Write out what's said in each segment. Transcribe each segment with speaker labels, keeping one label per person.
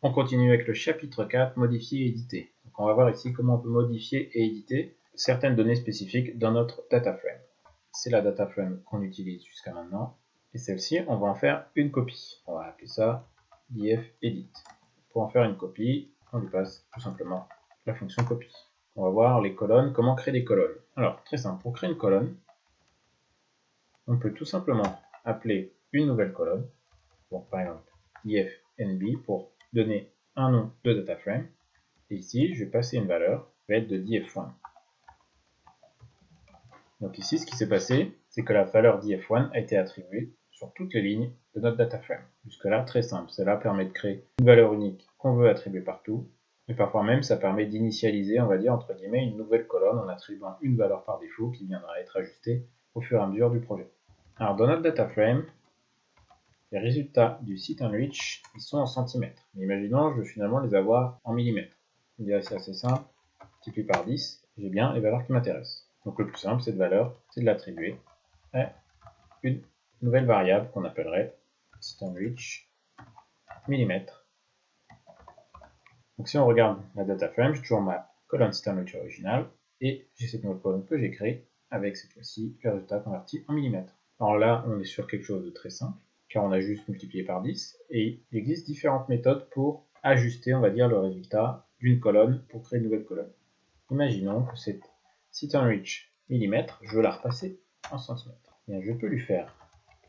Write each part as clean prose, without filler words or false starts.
Speaker 1: On continue avec le chapitre 4, modifier et éditer. Donc on va voir ici comment on peut modifier et éditer certaines données spécifiques dans notre data frame. C'est la data frame qu'on utilise jusqu'à maintenant. Et celle-ci, on va en faire une copie. On va appeler ça df-edit. Pour en faire une copie, on lui passe tout simplement la fonction copie. On va voir les colonnes, comment créer des colonnes. Alors, très simple, pour créer une colonne, on peut tout simplement appeler une nouvelle colonne. Donc par exemple, df-nb pour donner un nom de data frame. Et ici, je vais passer une valeur qui va être de df1. Donc ici, ce qui s'est passé, c'est que la valeur df1 a été attribuée sur toutes les lignes de notre data frame. Jusque-là, très simple. Cela permet de créer une valeur unique qu'on veut attribuer partout. Et parfois même, ça permet d'initialiser, on va dire, entre guillemets, une nouvelle colonne en attribuant une valeur par défaut qui viendra être ajustée au fur et à mesure du projet. Alors, dans notre data frame, les résultats du sit and reach, ils sont en centimètres. Mais imaginons, je veux finalement les avoir en millimètres. C'est assez simple. Multiplie par 10, j'ai bien les valeurs qui m'intéressent. Donc le plus simple, cette valeur, c'est de l'attribuer à une nouvelle variable qu'on appellerait sit and reach millimètres. Donc si on regarde la data frame, j'ai toujours ma colonne sit and reach originale et j'ai cette nouvelle colonne que j'ai créée avec cette fois-ci le résultat converti en millimètres. Alors là, on est sur quelque chose de très simple car on a juste multiplié par 10 et il existe différentes méthodes pour ajuster, on va dire, le résultat d'une colonne pour créer une nouvelle colonne. Imaginons que cette sit and reach millimètres, je veux la repasser en centimètres. Bien, je peux lui faire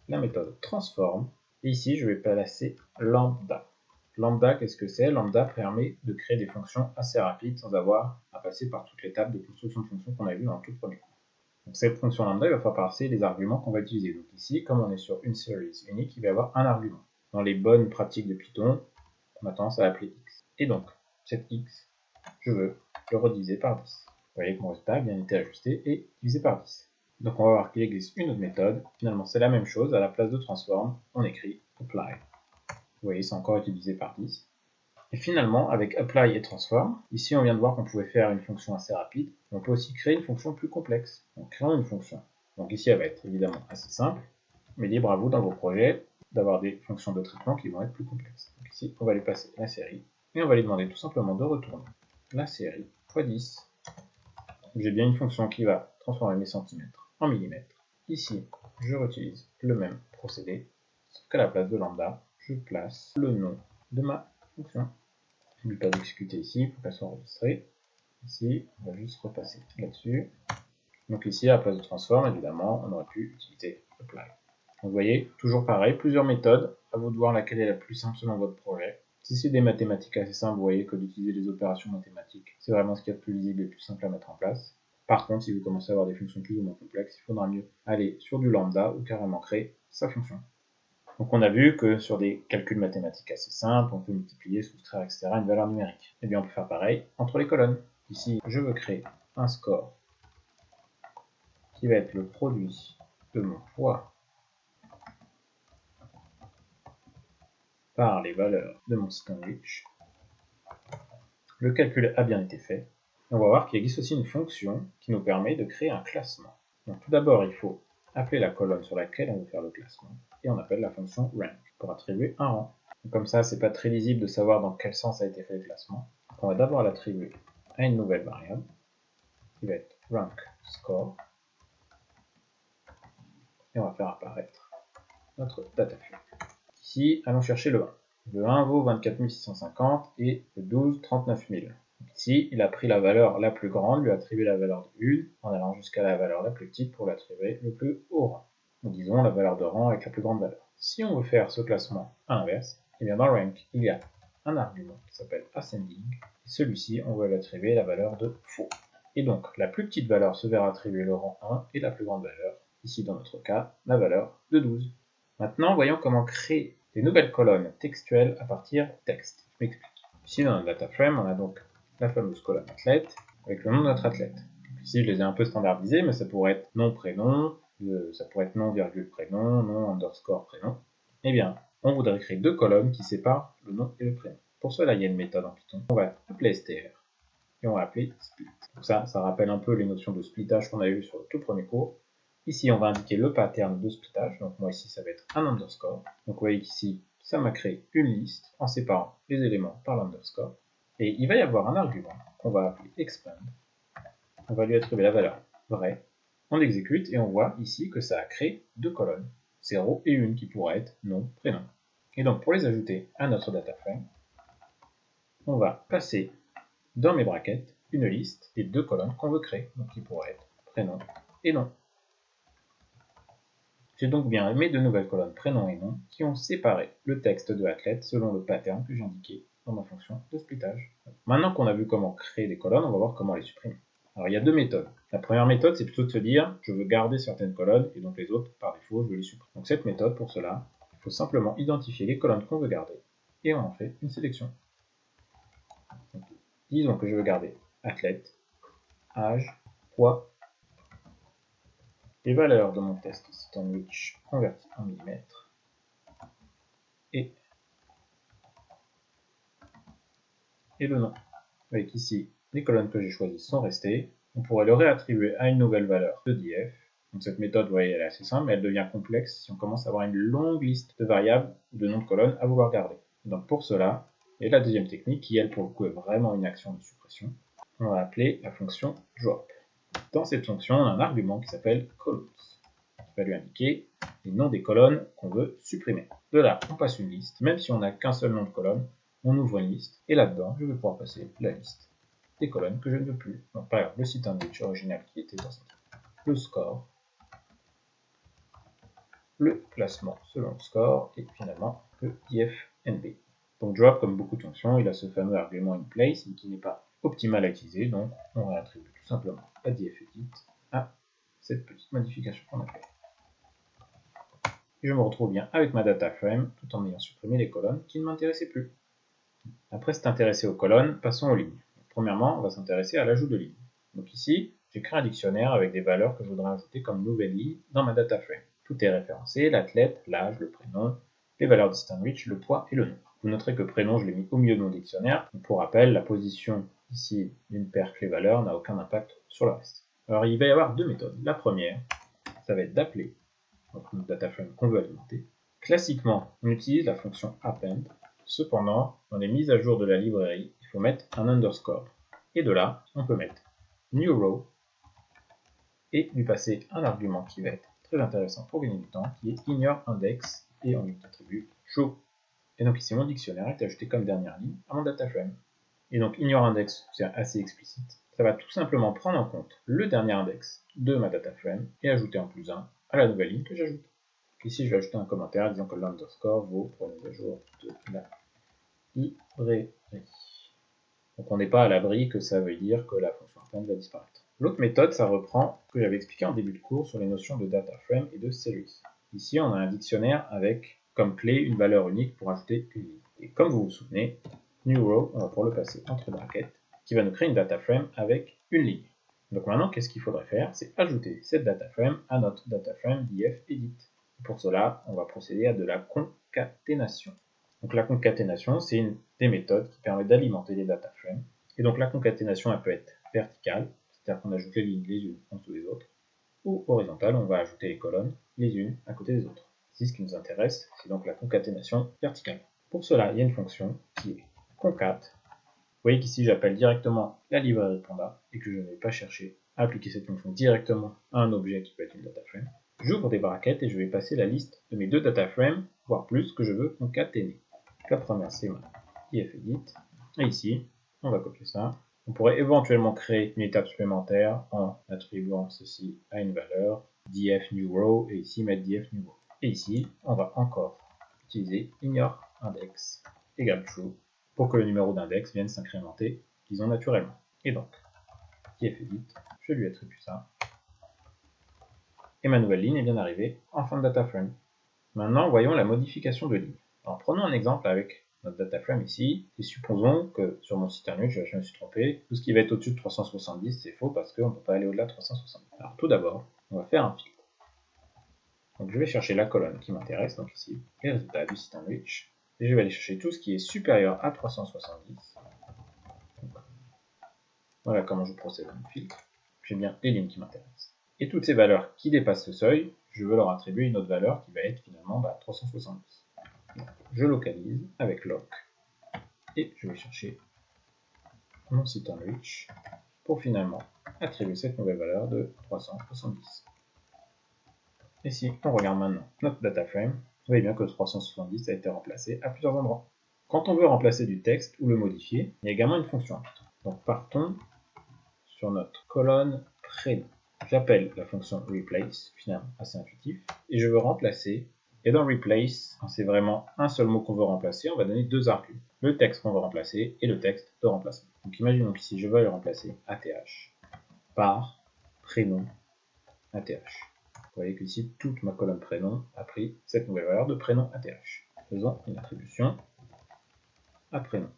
Speaker 1: la méthode transform et ici je vais placer lambda. Lambda, qu'est-ce que c'est? Lambda permet de créer des fonctions assez rapides sans avoir à passer par toute l'étape de construction de fonctions qu'on a vu dans le tout premier cours. Donc cette fonction lambda, il va falloir passer les arguments qu'on va utiliser. Donc ici, comme on est sur une série unique, il va y avoir un argument. Dans les bonnes pratiques de Python, on a tendance à l'appeler x. Et donc, cet x, je veux le rediviser par 10. Vous voyez que mon résultat a bien été ajusté et divisé par 10. Donc on va voir qu'il existe une autre méthode. Finalement, c'est la même chose. À la place de transform, on écrit apply. Vous voyez, c'est encore divisé par 10. Et finalement, avec apply et transform, ici on vient de voir qu'on pouvait faire une fonction assez rapide. On peut aussi créer une fonction plus complexe. Donc créons une fonction. Donc ici, elle va être évidemment assez simple, mais libre à vous dans vos projets d'avoir des fonctions de traitement qui vont être plus complexes. Donc ici, on va lui passer la série et on va lui demander tout simplement de retourner la série x 10. J'ai bien une fonction qui va transformer mes centimètres en millimètres. Ici, je réutilise le même procédé, sauf qu'à la place de lambda, je place le nom de ma fonction. N'oublie pas d'exécuter ici pour qu'elle soit enregistrée. Ici, on va juste repasser là-dessus. Donc ici, à la place de transform, évidemment, on aurait pu utiliser apply. Donc vous voyez, toujours pareil, plusieurs méthodes. À vous de voir laquelle est la plus simple selon votre projet. Si c'est des mathématiques assez simples, vous voyez que d'utiliser les opérations mathématiques, c'est vraiment ce qu'il y a de plus lisible et plus simple à mettre en place. Par contre, si vous commencez à avoir des fonctions plus ou moins complexes, il faudra mieux aller sur du lambda ou carrément créer sa fonction. Donc on a vu que sur des calculs mathématiques assez simples, on peut multiplier, soustraire, etc. une valeur numérique. Et bien on peut faire pareil entre les colonnes. Ici, je veux créer un score qui va être le produit de mon poids par les valeurs de mon sit and reach. Le calcul a bien été fait. On va voir qu'il existe aussi une fonction qui nous permet de créer un classement. Donc tout d'abord, il faut appeler la colonne sur laquelle on veut faire le classement. Et on appelle la fonction rank pour attribuer un rang. Donc comme ça, c'est pas très lisible de savoir dans quel sens a été fait le classement. Donc on va d'abord l'attribuer à une nouvelle variable qui va être rank score. Et on va faire apparaître notre data frame. Ici, allons chercher le 1. Le 1 vaut 24 650 et le 12, 39 000. Donc ici, il a pris la valeur la plus grande, lui a attribué la valeur de 1, en allant jusqu'à la valeur la plus petite pour l'attribuer le plus haut rang. Donc disons la valeur de rang avec la plus grande valeur. Si on veut faire ce classement à l'inverse, et bien dans rank, il y a un argument qui s'appelle ascending, et celui-ci, on va l'attribuer la valeur de faux. Et donc, la plus petite valeur se verra attribuer le rang 1 et la plus grande valeur, ici dans notre cas, la valeur de 12. Maintenant, voyons comment créer des nouvelles colonnes textuelles à partir de texte. Je m'explique. Ici, dans notre data frame, on a donc la fameuse colonne athlète avec le nom de notre athlète. Ici, je les ai un peu standardisés, mais ça pourrait être nom, prénom, ça pourrait être nom, virgule, prénom, nom, underscore, prénom. Eh bien, on voudrait créer deux colonnes qui séparent le nom et le prénom. Pour cela, il y a une méthode en Python. On va appeler str et on va appeler split. Donc ça rappelle un peu les notions de splittage qu'on a vues sur le tout premier cours. Ici, on va indiquer le pattern de splittage. Donc moi ici, ça va être un underscore. Donc vous voyez qu'ici, ça m'a créé une liste en séparant les éléments par l'underscore. Et il va y avoir un argument qu'on va appeler expand. On va lui attribuer la valeur vraie. On exécute et on voit ici que ça a créé deux colonnes, 0 et 1 qui pourraient être nom, prénom. Et donc pour les ajouter à notre data frame, on va passer dans mes brackets une liste des deux colonnes qu'on veut créer, donc qui pourraient être prénom et nom. J'ai donc bien mes deux nouvelles colonnes prénom et nom qui ont séparé le texte de athlète selon le pattern que j'ai indiqué dans ma fonction de splittage. Maintenant qu'on a vu comment créer des colonnes, on va voir comment les supprimer. Alors il y a deux méthodes. La première méthode, c'est plutôt de se dire je veux garder certaines colonnes et donc les autres, par défaut, je veux les supprimer. Donc cette méthode, pour cela, il faut simplement identifier les colonnes qu'on veut garder et on en fait une sélection. Donc, disons que je veux garder athlète, âge, poids, les valeurs de mon test sandwich converti en millimètres et le nom. Avec ici, les colonnes que j'ai choisies sont restées. On pourrait le réattribuer à une nouvelle valeur de df. Donc cette méthode, vous voyez, elle est assez simple, mais elle devient complexe si on commence à avoir une longue liste de variables ou de noms de colonnes à vouloir garder. Donc pour cela, il y a la deuxième technique qui, elle, pour le coup, est vraiment une action de suppression. On va appeler la fonction drop. Dans cette fonction, on a un argument qui s'appelle columns, qui va lui indiquer les noms des colonnes qu'on veut supprimer. De là, on passe une liste. Même si on n'a qu'un seul nom de colonne, on ouvre une liste, et là-dedans, je vais pouvoir passer la liste des colonnes que je ne veux plus. Donc par exemple, le site sandwich original qui était dans cette le score, le classement selon le score, et finalement le dfnb. Donc drop, comme beaucoup de fonctions, il a ce fameux argument inPlace, mais qui n'est pas optimal à utiliser, donc on réattribue tout simplement la dfedit à cette petite modification qu'on a faite. Et je me retrouve bien avec ma data frame, tout en ayant supprimé les colonnes qui ne m'intéressaient plus. Après s'être intéressé aux colonnes, passons aux lignes. Donc, premièrement, on va s'intéresser à l'ajout de lignes. Donc ici, j'ai créé un dictionnaire avec des valeurs que je voudrais ajouter comme nouvelle ligne dans ma data frame. Tout est référencé, l'athlète, l'âge, le prénom, les valeurs de sandwich, le poids et le nom. Vous noterez que prénom, je l'ai mis au milieu de mon dictionnaire. Donc, pour rappel, la position ici d'une paire clé-valeur n'a aucun impact sur le reste. Alors il va y avoir deux méthodes. La première, ça va être d'appeler notre data frame qu'on veut alimenter. Classiquement, on utilise la fonction append. Cependant, dans les mises à jour de la librairie, il faut mettre un underscore. Et de là, on peut mettre new row et lui passer un argument qui va être très intéressant pour gagner du temps, qui est ignore index, et on lui attribue show. Et donc ici, mon dictionnaire est ajouté comme dernière ligne à mon data frame. Et donc ignore index, c'est assez explicite. Ça va tout simplement prendre en compte le dernier index de ma data frame et ajouter en plus 1 à la nouvelle ligne que j'ajoute. Ici, je vais ajouter un commentaire disant que l'underscore vaut pour la mise à jour de la librairie. Donc on n'est pas à l'abri que ça veut dire que la fonction append va disparaître. L'autre méthode, ça reprend ce que j'avais expliqué en début de cours sur les notions de data frame et de series. Ici, on a un dictionnaire avec comme clé une valeur unique pour ajouter une ligne. Et comme vous vous souvenez, new row, on va pouvoir le passer entre brackets, qui va nous créer une data frame avec une ligne. Donc maintenant, qu'est-ce qu'il faudrait faire? C'est ajouter cette data frame à notre data frame dfedit. Pour cela, on va procéder à de la concaténation. Donc la concaténation, c'est une des méthodes qui permet d'alimenter les data frames. Et donc la concaténation, elle peut être verticale, c'est-à-dire qu'on ajoute les lignes les unes en dessous des autres, ou horizontale, on va ajouter les colonnes les unes à côté des autres. Ici, ce qui nous intéresse, c'est donc la concaténation verticale. Pour cela, il y a une fonction qui est concat. Vous voyez qu'ici, j'appelle directement la librairie Panda et que je ne vais pas chercher à appliquer cette fonction directement à un objet qui peut être une data frame. J'ouvre des brackets et je vais passer la liste de mes deux data frames, voire plus, que je veux concaténer. La première, c'est ma dfedit. Et ici, on va copier ça. On pourrait éventuellement créer une étape supplémentaire en attribuant ceci à une valeur df new row et ici mettre df new row. Et ici, on va encore utiliser ignore index égale true pour que le numéro d'index vienne s'incrémenter, disons naturellement. Et donc, dfedit, je lui attribue ça. Et ma nouvelle ligne est bien arrivée en fin de data frame. Maintenant, voyons la modification de ligne. Alors, prenons un exemple avec notre data frame ici, et supposons que sur mon site internet, je me suis trompé, tout ce qui va être au-dessus de 370, c'est faux parce qu'on ne peut pas aller au-delà de 370. Alors tout d'abord, on va faire un filtre. Donc je vais chercher la colonne qui m'intéresse, donc ici, les résultats du site sandwich, et je vais aller chercher tout ce qui est supérieur à 370. Donc, voilà comment je procède à mon filtre. J'ai bien les lignes qui m'intéressent. Et toutes ces valeurs qui dépassent ce seuil, je veux leur attribuer une autre valeur qui va être finalement 370. Je localise avec lock et je vais chercher mon sit on reach pour finalement attribuer cette nouvelle valeur de 370. Et si on regarde maintenant notre data frame, vous voyez bien que 370 a été remplacé à plusieurs endroits. Quand on veut remplacer du texte ou le modifier, il y a également une fonction. Donc partons sur notre colonne prénom. J'appelle la fonction replace, finalement assez intuitif, et je veux remplacer. Et dans replace, quand c'est vraiment un seul mot qu'on veut remplacer, on va donner deux arguments. Le texte qu'on veut remplacer et le texte de remplacement. Donc imaginons qu'ici je veux le remplacer ATH par prénom ATH. Vous voyez qu'ici toute ma colonne prénom a pris cette nouvelle valeur de prénom ATH. Faisons une attribution à prénom.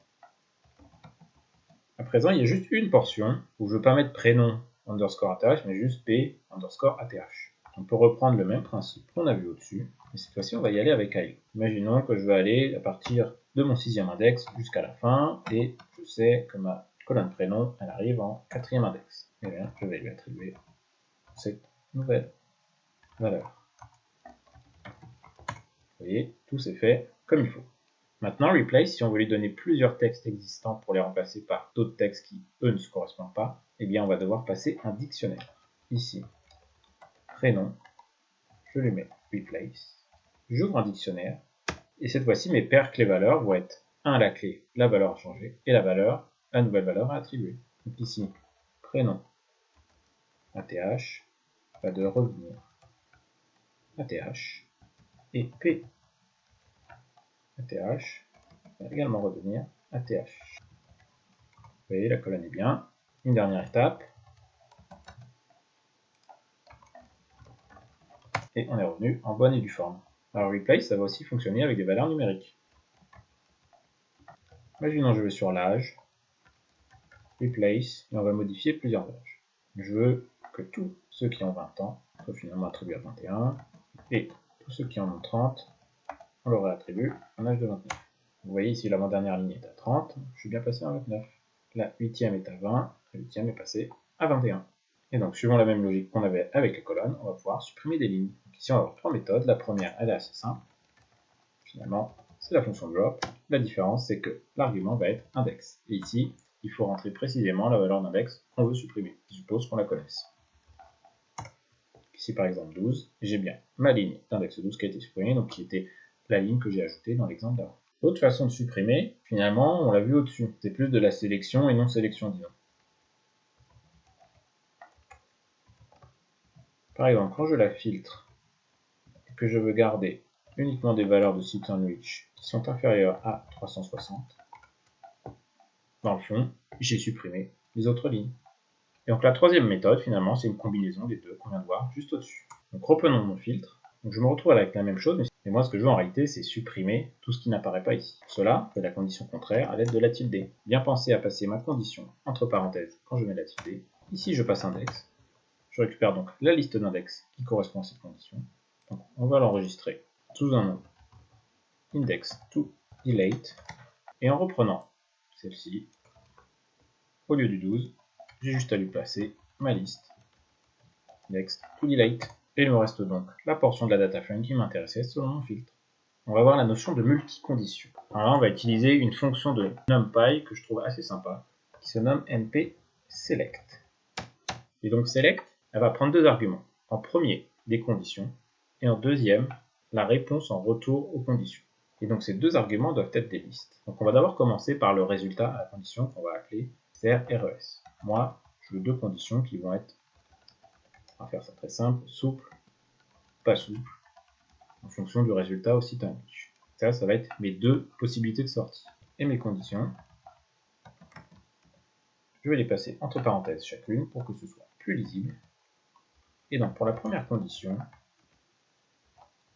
Speaker 1: À présent, il y a juste une portion où je ne veux pas mettre prénom underscore ATH, mais juste P underscore ATH. On peut reprendre le même principe qu'on a vu au-dessus, mais cette fois-ci, on va y aller avec IO. Imaginons que je veux aller à partir de mon 6e index jusqu'à la fin, et je sais que ma colonne prénom, elle arrive en 4e index. Et bien, je vais lui attribuer cette nouvelle valeur. Vous voyez, tout s'est fait comme il faut. Maintenant, replace, si on veut lui donner plusieurs textes existants pour les remplacer par d'autres textes qui, eux, ne se correspondent pas, eh bien, on va devoir passer un dictionnaire. Ici, prénom, je lui mets replace, j'ouvre un dictionnaire, et cette fois-ci, mes paires clés-valeurs vont être 1 à la clé, la valeur à changer, et la nouvelle valeur à attribuer. Donc ici, prénom, ATH, va de revenir, ATH, et P, ATH, va également revenir ATH. Vous voyez, la colonne est bien. Une dernière étape. Et on est revenu en bonne et due forme. Alors replace, ça va aussi fonctionner avec des valeurs numériques. Imaginons je vais sur l'âge, replace, et on va modifier plusieurs âges. Je veux que tous ceux qui ont 20 ans soient finalement attribués à 21, et tous ceux qui en ont 30, on leur attribue un âge de 29. Vous voyez ici l'avant-dernière ligne est à 30, je suis bien passé à 29. La 8e est à 20, la 8e est passée à 21. Et donc, suivant la même logique qu'on avait avec les colonnes, on va pouvoir supprimer des lignes. Donc ici, on va avoir trois méthodes. La première, elle est assez simple. Finalement, c'est la fonction drop. La différence, c'est que l'argument va être index. Et ici, il faut rentrer précisément la valeur d'index qu'on veut supprimer. Je suppose qu'on la connaisse. Ici, par exemple, 12. J'ai bien ma ligne d'index 12 qui a été supprimée, donc qui était la ligne que j'ai ajoutée dans l'exemple d'avant. L'autre façon de supprimer, finalement, on l'a vu au-dessus. C'est plus de la sélection et non sélection, disons. Par exemple, quand je la filtre et que je veux garder uniquement des valeurs de sit on reach qui sont inférieures à 360, dans le fond, j'ai supprimé les autres lignes. Et donc la troisième méthode, finalement, c'est une combinaison des deux qu'on vient de voir juste au-dessus. Donc reprenons mon filtre. Donc je me retrouve avec la même chose, mais moi ce que je veux en réalité, c'est supprimer tout ce qui n'apparaît pas ici. Pour cela, je fais la condition contraire à l'aide de la tilde. Bien penser à passer ma condition entre parenthèses quand je mets la tilde. Ici, je passe index. Je récupère donc la liste d'index qui correspond à cette condition. Donc on va l'enregistrer sous un nom index to delete. Et en reprenant celle-ci, au lieu du 12, j'ai juste à lui placer ma liste index to delete. Et il me reste donc la portion de la data frame qui m'intéressait selon mon filtre. On va voir la notion de multicondition. Alors là, on va utiliser une fonction de NumPy que je trouve assez sympa, qui se nomme npSelect. Et donc select, elle va prendre deux arguments. En premier, des conditions, et en deuxième, la réponse en retour aux conditions. Et donc ces deux arguments doivent être des listes. Donc on va d'abord commencer par le résultat à la condition qu'on va appeler CRRES. Moi, je veux deux conditions qui vont être, on va faire ça très simple, souple, pas souple, en fonction du résultat au sit on reach. Ça va être mes deux possibilités de sortie. Et mes conditions, je vais les passer entre parenthèses chacune pour que ce soit plus lisible. Et donc pour la première condition,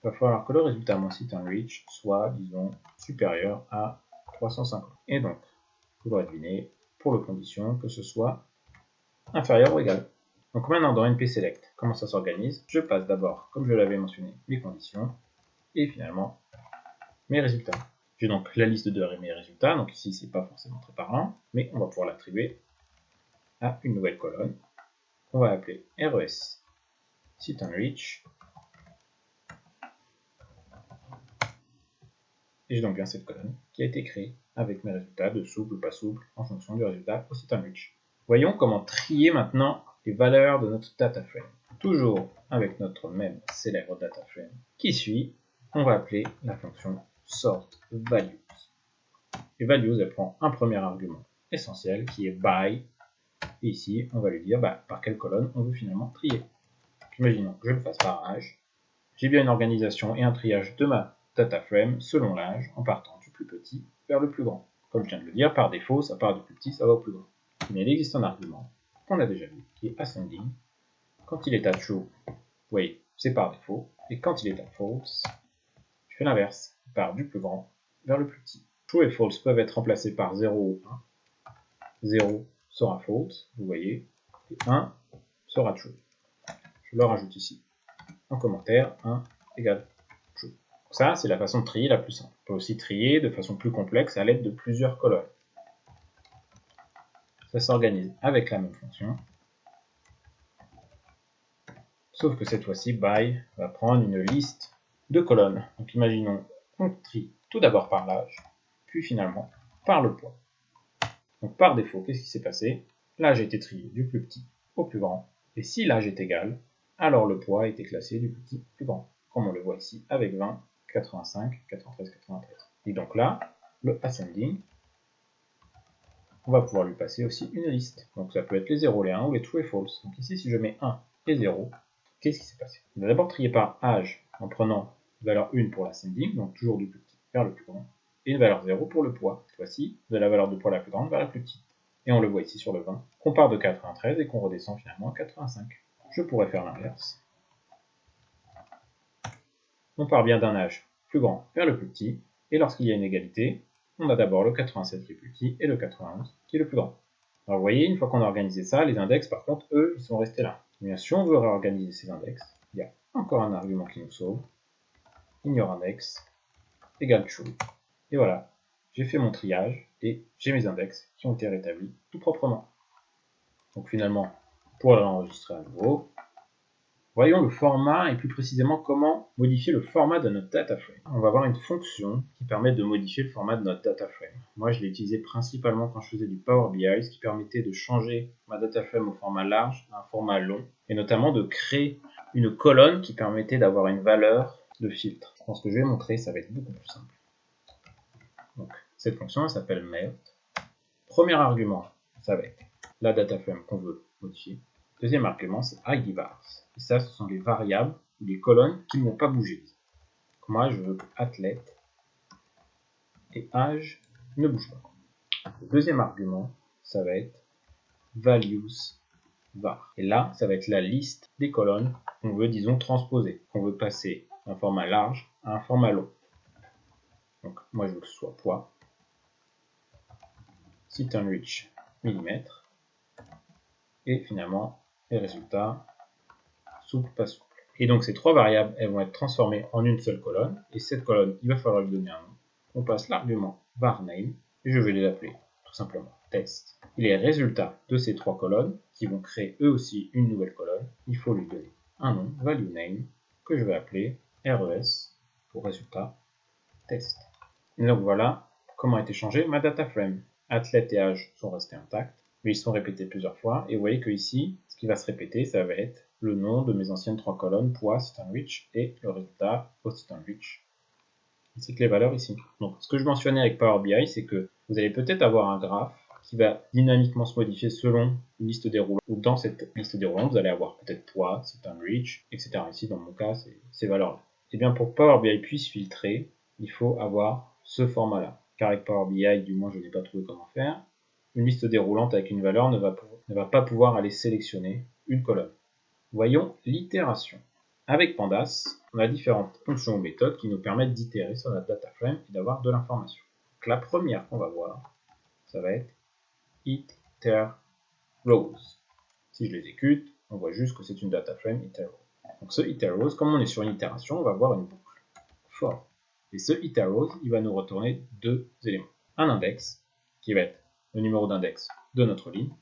Speaker 1: il va falloir que le résultat à mon sit on reach soit, disons, supérieur à 350. Et donc, il faudra deviner, pour le condition, que ce soit inférieur ou égal. Donc maintenant, dans npSelect, comment ça s'organise? Je passe d'abord, comme je l'avais mentionné, mes conditions, et finalement, mes résultats. J'ai donc la liste de mes résultats, donc ici, c'est pas forcément très parlant, mais on va pouvoir l'attribuer à une nouvelle colonne, qu'on va appeler RES sit on reach. Et j'ai donc bien cette colonne qui a été créée avec mes résultats de souple ou pas souple en fonction du résultat au sitOnReach. Voyons comment trier maintenant les valeurs de notre data frame. Toujours avec notre même célèbre data frame qui suit, on va appeler la fonction sortValues. Et values, elle prend un premier argument essentiel qui est by. Et ici, on va lui dire par quelle colonne on veut finalement trier. Imaginons que je le fasse par âge. J'ai bien une organisation et un triage de ma data frame selon l'âge en partant du plus petit vers le plus grand. Comme je viens de le dire, par défaut, ça part du plus petit, ça va au plus grand. Mais il existe un argument qu'on a déjà vu, qui est ascending. Quand il est à true, vous voyez, c'est par défaut. Et quand il est à false, je fais l'inverse. Il part du plus grand vers le plus petit. True et false peuvent être remplacés par 0 ou 1. 0 sera false, vous voyez, et 1 sera true. Je le rajoute ici en commentaire, 1 égale true. Ça, c'est la façon de trier la plus simple. On peut aussi trier de façon plus complexe à l'aide de plusieurs colonnes. Ça s'organise avec la même fonction, sauf que cette fois-ci, by va prendre une liste de colonnes. Donc imaginons qu'on trie tout d'abord par l'âge, puis finalement par le poids. Donc par défaut, qu'est-ce qui s'est passé? L'âge a été trié du plus petit au plus grand, et si l'âge est égal, alors le poids a été classé du plus petit au plus grand, comme on le voit ici avec 20, 85, 93, 93. Et donc là, le ascending, on va pouvoir lui passer aussi une liste. Donc ça peut être les 0, les 1 ou les true et false. Donc ici, si je mets 1 et 0, qu'est-ce qui s'est passé? On va d'abord trier par âge en prenant valeur 1 pour l'ascending, donc toujours du plus petit vers le plus grand, et une valeur 0 pour le poids. Cette fois-ci, de la valeur de poids la plus grande vers la plus petite. Et on le voit ici sur le 20, qu'on part de 93 et qu'on redescend finalement à 85. Je pourrais faire l'inverse. On part bien d'un âge plus grand vers le plus petit, et lorsqu'il y a une égalité, on a d'abord le 87 qui est plus petit et le 91 qui est le plus grand. Alors vous voyez, une fois qu'on a organisé ça, les index par contre, eux, ils sont restés là. Bien, si on veut réorganiser ces index, il y a encore un argument qui nous sauve. Ignore index égale true. Et voilà, j'ai fait mon triage et j'ai mes index qui ont été rétablis tout proprement. Donc finalement, pour l'enregistrer à nouveau, voyons le format et plus précisément comment modifier le format de notre data frame. On va avoir une fonction qui permet de modifier le format de notre data frame. Moi, je l'ai utilisé principalement quand je faisais du Power BI, ce qui permettait de changer ma data frame au format large à un format long, et notamment de créer une colonne qui permettait d'avoir une valeur de filtre. Dans ce que je vais montrer, ça va être beaucoup plus simple. Donc, cette fonction, elle s'appelle melt. Premier argument, ça va être la data frame qu'on veut modifier. Deuxième argument, c'est idvars. Et ça, ce sont les variables ou les colonnes qui ne vont pas bouger. Donc moi, je veux que athlète et âge ne bougent pas. Le deuxième argument, ça va être values var. Et là, ça va être la liste des colonnes qu'on veut, disons, transposer. Qu'on veut passer d'un format large à un format long. Donc moi, je veux que ce soit poids, sitOnReach millimètre, et finalement, les résultats souple, pas souple. Et donc ces trois variables, elles vont être transformées en une seule colonne, et cette colonne, il va falloir lui donner un nom. On passe l'argument varName, et je vais les appeler tout simplement test. Et les résultats de ces trois colonnes, qui vont créer eux aussi une nouvelle colonne, il faut lui donner un nom, valueName, que je vais appeler RES, pour résultat test. Et donc voilà comment a été changée ma data frame. Athlète et âge sont restés intacts, mais ils sont répétés plusieurs fois, et vous voyez que ici, ce qui va se répéter, ça va être le nom de mes anciennes trois colonnes, poids, sitOnReach, et le résultat au sitOnReach, ainsi que les valeurs ici. Donc ce que je mentionnais avec Power BI, c'est que vous allez peut-être avoir un graphe qui va dynamiquement se modifier selon une liste déroulante, ou dans cette liste déroulante, vous allez avoir peut-être poids, sitOnReach, etc. Ici, dans mon cas, c'est ces valeurs-là. Et bien pour que Power BI puisse filtrer, il faut avoir ce format-là. Car avec Power BI, du moins je n'ai pas trouvé comment faire, une liste déroulante avec une valeur ne va pas pouvoir aller sélectionner une colonne. Voyons l'itération. Avec Pandas, on a différentes fonctions ou méthodes qui nous permettent d'itérer sur notre data frame et d'avoir de l'information. Donc la première qu'on va voir, ça va être iterRows. Si je l'exécute, on voit juste que c'est une data frame iterRow. Donc ce iterRows, comme on est sur une itération, on va voir une boucle for. Et ce iterRows, il va nous retourner deux éléments. Un index, qui va être le numéro d'index de notre ligne,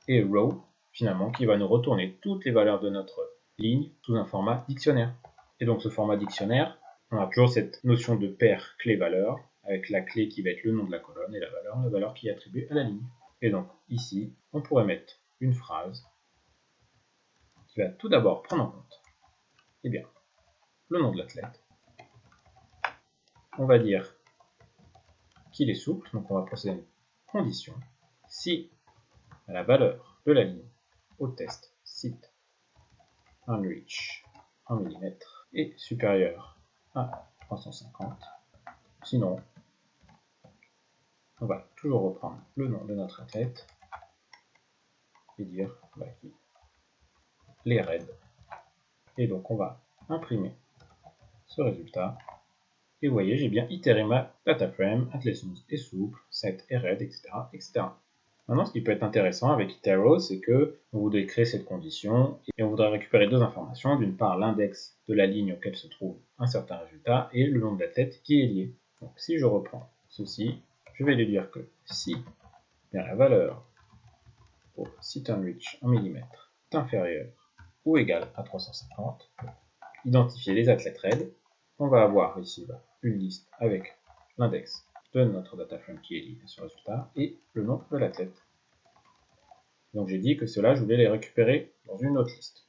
Speaker 1: et row, finalement, qui va nous retourner toutes les valeurs de notre ligne sous un format dictionnaire. Et donc ce format dictionnaire, on a toujours cette notion de paire clé-valeur, avec la clé qui va être le nom de la colonne et la valeur qui est attribuée à la ligne. Et donc ici, on pourrait mettre une phrase qui va tout d'abord prendre en compte le nom de l'athlète. On va dire qu'il est souple, donc on va procéder à une condition. Si la valeur de la ligne au test sit unreach en millimètres est supérieure à 350, sinon on va toujours reprendre le nom de notre athlète et dire les raids. Et donc on va imprimer ce résultat. Et vous voyez, j'ai bien itéré ma data frame, athlète est souple, set est raid, etc., etc. Maintenant, ce qui peut être intéressant avec iterO, c'est que on voudrait créer cette condition et on voudrait récupérer deux informations. D'une part, l'index de la ligne auquel se trouve un certain résultat et le nom de l'athlète qui est lié. Donc, si je reprends ceci, je vais lui dire que si bien, la valeur pour sit unreach en millimètres est inférieure ou égale à 350, identifier les athlètes RAID, on va avoir ici une liste avec l'index de notre data frame qui est lié à ce résultat et le nom de l'athlète. Donc j'ai dit que cela, je voulais les récupérer dans une autre liste.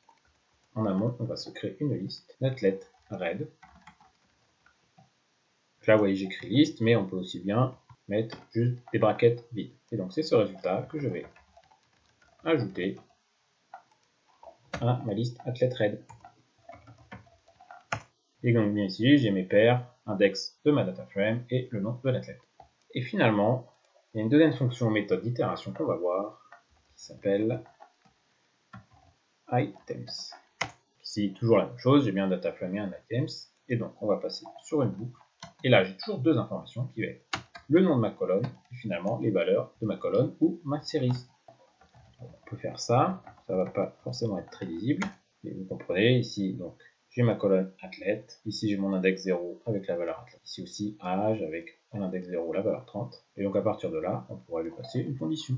Speaker 1: En amont, on va se créer une liste d'athlètes RAID. Là, vous voyez, j'écris liste, mais on peut aussi bien mettre juste des brackets vides. Et donc c'est ce résultat que je vais ajouter à ma liste athlètes RAID. Et donc bien ici, j'ai mes paires, index de ma data frame et le nom de l'athlète. Et finalement, il y a une deuxième fonction méthode d'itération qu'on va voir qui s'appelle items. Ici, toujours la même chose, j'ai bien un data frame et un items. Et donc, on va passer sur une boucle. Et là, j'ai toujours deux informations qui vont être le nom de ma colonne et finalement les valeurs de ma colonne ou ma série. On peut faire ça, ça ne va pas forcément être très lisible. Et vous comprenez, ici, donc, j'ai ma colonne athlète. Ici, j'ai mon index 0 avec la valeur athlète. Ici aussi, âge avec l'index 0, la valeur 30. Et donc, à partir de là, on pourrait lui passer une condition.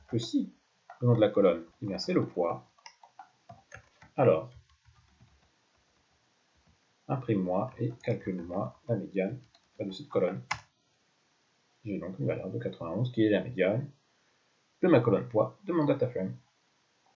Speaker 1: Que si le nom de la colonne, eh bien, c'est le poids, alors, imprime-moi et calcule-moi la médiane de cette colonne. J'ai donc une valeur de 91 qui est la médiane de ma colonne poids de mon data frame.